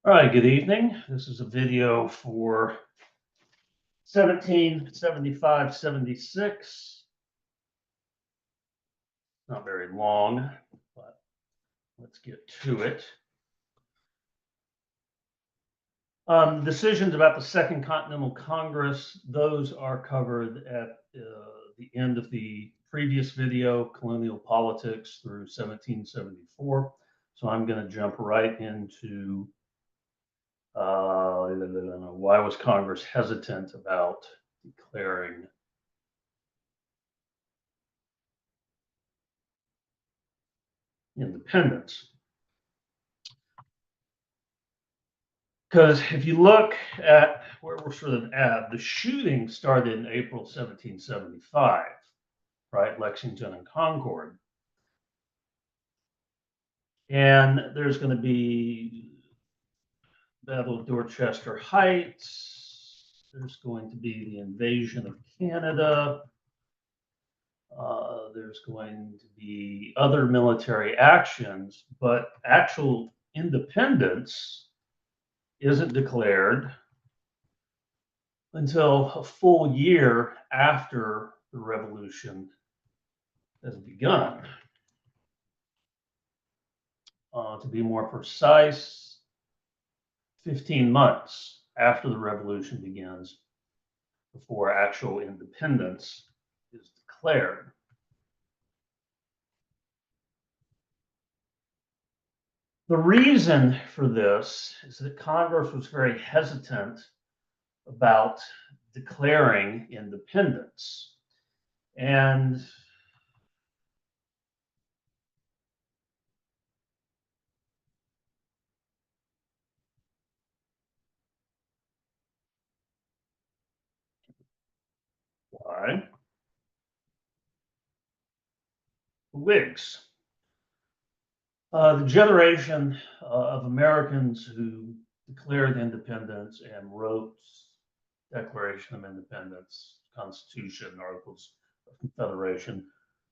All right, good evening. This is a video for 1775-76. Not very long, but let's get to it. Decisions about the Second Continental Congress, those are covered at the end of the previous video, Colonial Politics through 1774. So I'm going to jump right into why was Congress hesitant about declaring independence? Because if you look at where we're sort of at, the shooting started in April 1775, right? Lexington and Concord. And there's going to be Battle of Dorchester Heights. There's going to be the invasion of Canada. There's going to be other military actions, but actual independence isn't declared until a full year after the revolution has begun. To be more precise, 15 months after the revolution begins before actual independence is declared. The reason for this is that Congress was very hesitant about declaring independence. And why? The Whigs. The generation of Americans who declared independence and wrote Declaration of Independence, Constitution, Articles of Confederation,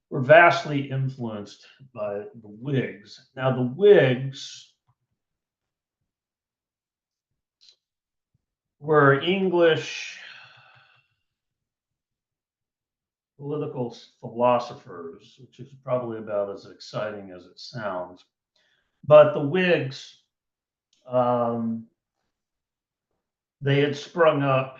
were vastly influenced by the Whigs. Now, the Whigs were English political philosophers, which is probably about as exciting as it sounds. But the Whigs, they had sprung up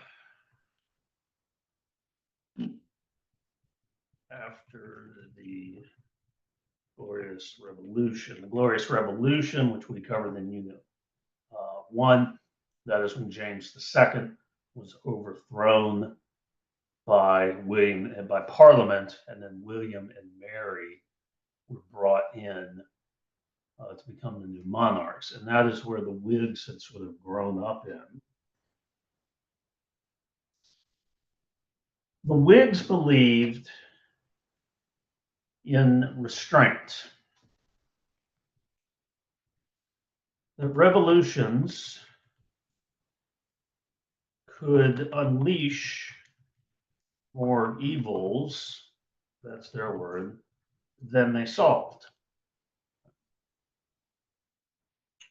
after the Glorious Revolution. The Glorious Revolution, which we covered in Unit 1, that is when James II was overthrown by Parliament, and then William and Mary were brought in to become the new monarchs, and that is where the Whigs had sort of grown up in. The Whigs believed in restraint. That revolutions could unleash more evils, that's their word, than they solved.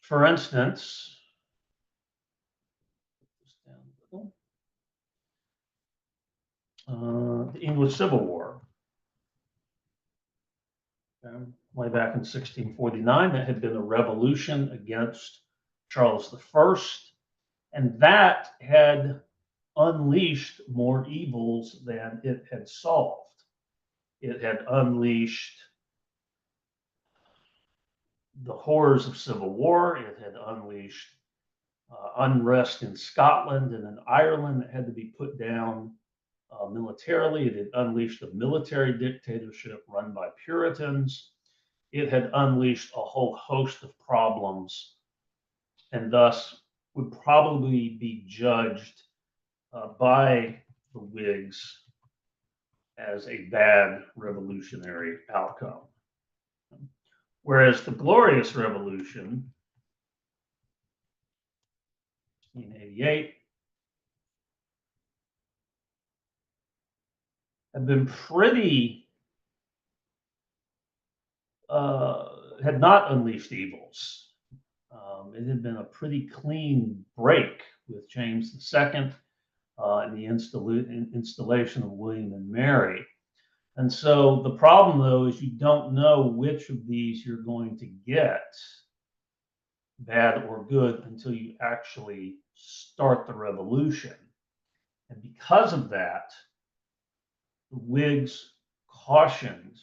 For instance, the English Civil War. Way back in 1649, that had been a revolution against Charles I, and that had unleashed more evils than it had solved. It had unleashed the horrors of civil war. It had unleashed unrest in Scotland and in Ireland that had to be put down militarily. It had unleashed a military dictatorship run by Puritans. It had unleashed a whole host of problems, and thus would probably be judged by the Whigs as a bad revolutionary outcome. Whereas the Glorious Revolution, 1688, had been had not unleashed evils. It had been a pretty clean break with James II and the installation of William and Mary. And so the problem, though, is you don't know which of these you're going to get, bad or good, until you actually start the revolution. And because of that, the Whigs cautioned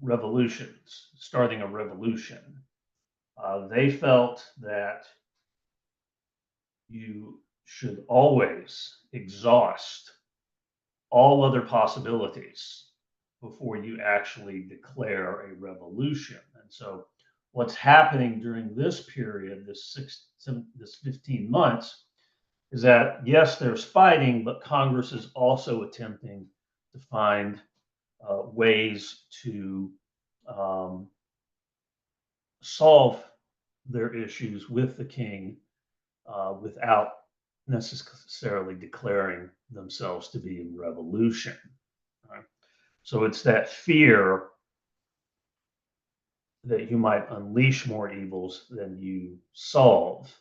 revolutions, starting a revolution. They felt that you should always exhaust all other possibilities before you actually declare a revolution. And so what's happening during this period, this 15 months, is that yes, there's fighting, but Congress is also attempting to find ways to solve their issues with the king without necessarily declaring themselves to be in revolution. Right? So it's that fear that you might unleash more evils than you solve.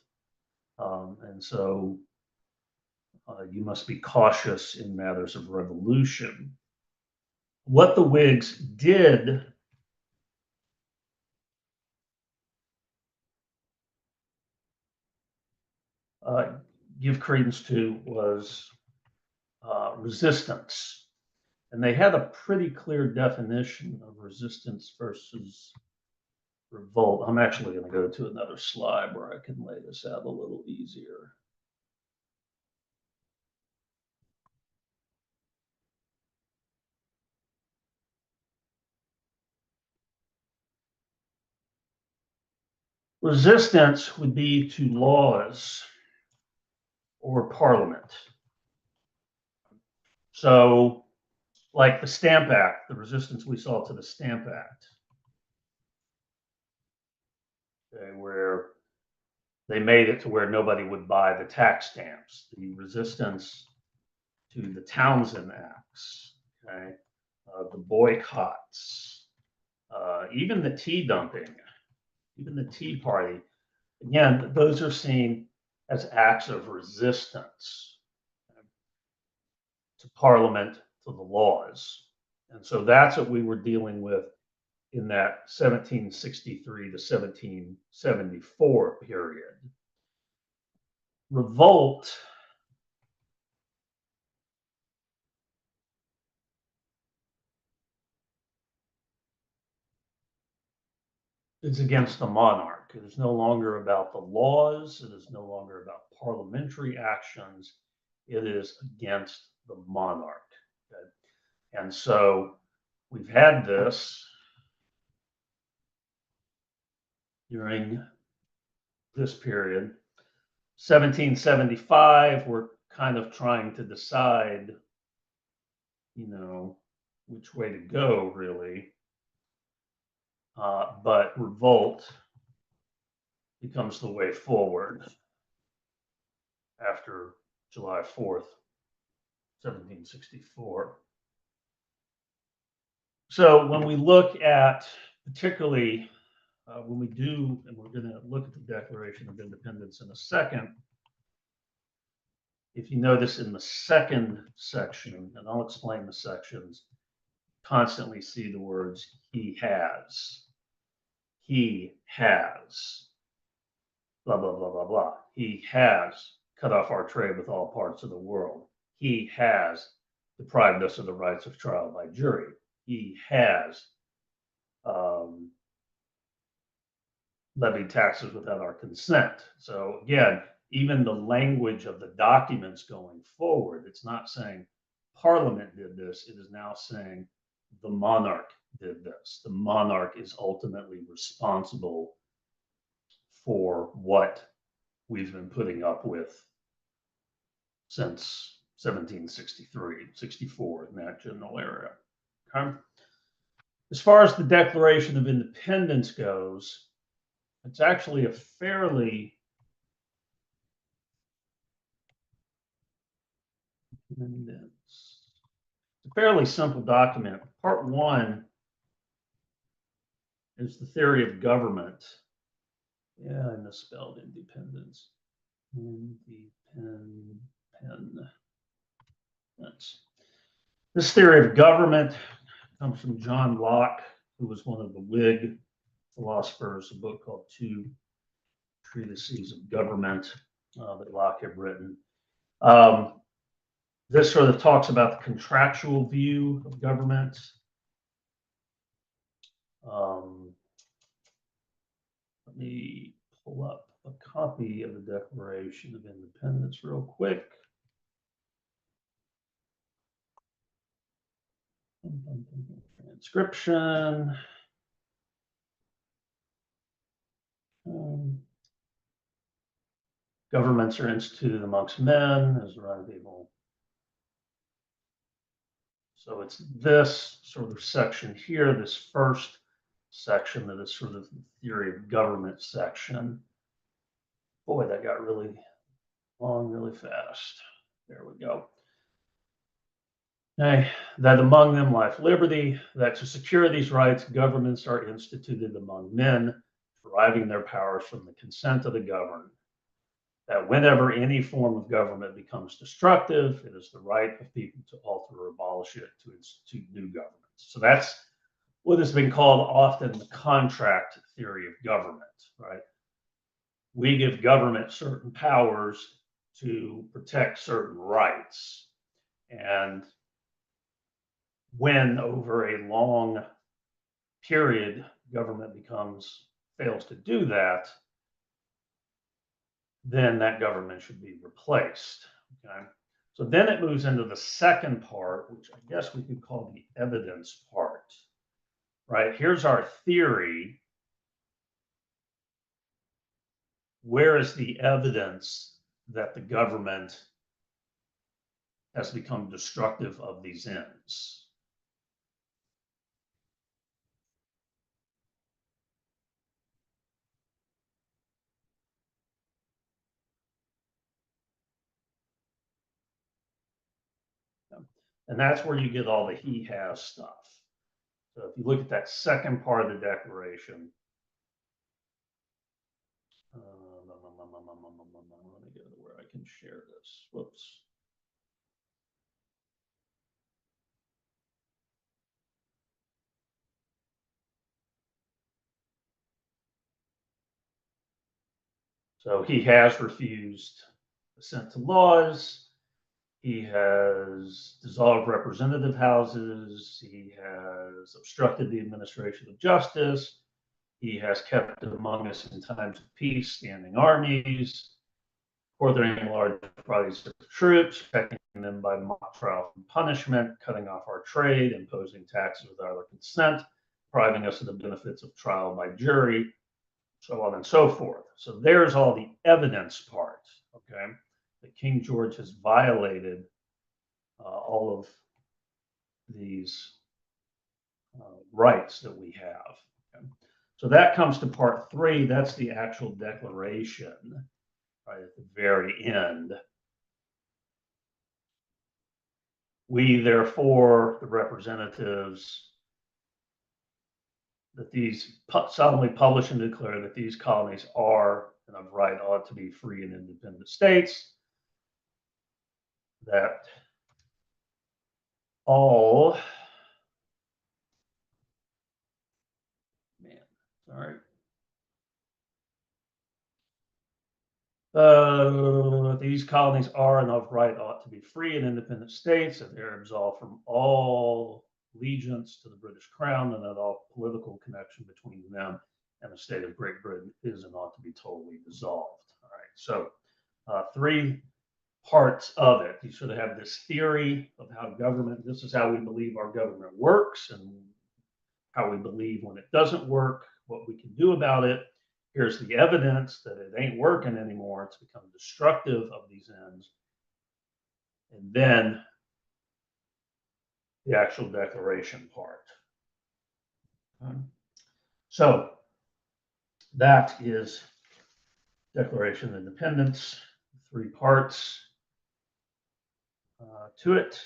And so you must be cautious in matters of revolution. What the Whigs did give credence to was resistance. And they had a pretty clear definition of resistance versus revolt. I'm actually going to go to another slide where I can lay this out a little easier. Resistance would be to laws or parliament. So, like the Stamp Act, the resistance we saw to the Stamp Act, okay, where they made it to where nobody would buy the tax stamps, the resistance to the Townshend Acts, okay, the boycotts, even the tea dumping, even the Tea Party. Again, those are seen as acts of resistance to Parliament, to the laws. And so that's what we were dealing with in that 1763 to 1774 period. Revolt is against the monarch. It is no longer about the laws. It is no longer about parliamentary actions. It is against the monarch. Okay? And so we've had this during this period. 1775, we're kind of trying to decide, which way to go, really. But revolt becomes the way forward after July 4th, 1764. So when we look at, particularly when we do, and we're going to look at the Declaration of Independence in a second, if you notice in the second section, and I'll explain the sections, constantly see the words he has, blah, blah, blah, blah, blah. He has cut off our trade with all parts of the world. He has deprived us of the rights of trial by jury. He has levied taxes without our consent. So again, even the language of the documents going forward, it's not saying Parliament did this. It is now saying the monarch did this. The monarch is ultimately responsible for what we've been putting up with since 1763, 64 in that general area. Okay. As far as the Declaration of Independence goes, it's actually a fairly simple document. Part one is the theory of government, Yeah, I misspelled independence. Independence. This theory of government comes from John Locke, who was one of the Whig philosophers, a book called Two Treatises of Government that Locke had written. This sort of talks about the contractual view of government. Let me pull up a copy of the Declaration of Independence real quick. Transcription. Governments are instituted amongst men as the right of people. So it's this sort of section here, this first section that is sort of the theory of government section. Boy, that got really long, really fast. There we go. Okay, that among them life, liberty, that to secure these rights, governments are instituted among men, deriving their powers from the consent of the governed. That whenever any form of government becomes destructive, it is the right of people to alter or abolish it to institute new governments. So that's what has been called often the contract theory of government, right? We give government certain powers to protect certain rights. And when over a long period government fails to do that, then that government should be replaced. Okay. So then it moves into the second part, which I guess we could call the evidence part. Right? Here's our theory. Where is the evidence that the government has become destructive of these ends? And that's where you get all the he has stuff. So if you look at that second part of the Declaration, let me go to where I can share this. Whoops. So he has refused assent to laws. He has dissolved representative houses. He has obstructed the administration of justice. He has kept among us in times of peace standing armies, ordering large bodies of troops, checking them by mock trial and punishment, cutting off our trade, imposing taxes without our consent, depriving us of the benefits of trial by jury, so on and so forth. So there's all the evidence part, okay, that King George has violated all of these rights that we have. Okay? So that comes to part 3. That's the actual declaration, right at the very end. We, therefore, the representatives, that these solemnly publish and declare that these colonies are and of right ought to be free and independent states, that all, sorry. These colonies are and of right ought to be free and independent states, that they are absolved from all allegiance to the British Crown, and that all political connection between them and the state of Great Britain is and ought to be totally dissolved. All right, so 3 parts of it. You sort of have this theory of how government, this is how we believe our government works, and how we believe when it doesn't work, what we can do about it. Here's the evidence that it ain't working anymore. It's become destructive of these ends. And then the actual declaration part. So that is Declaration of Independence, 3 parts to it.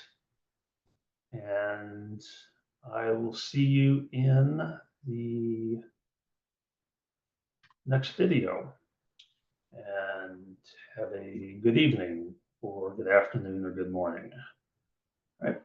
And I will see you in the next video. And have a good evening or good afternoon or good morning. All right.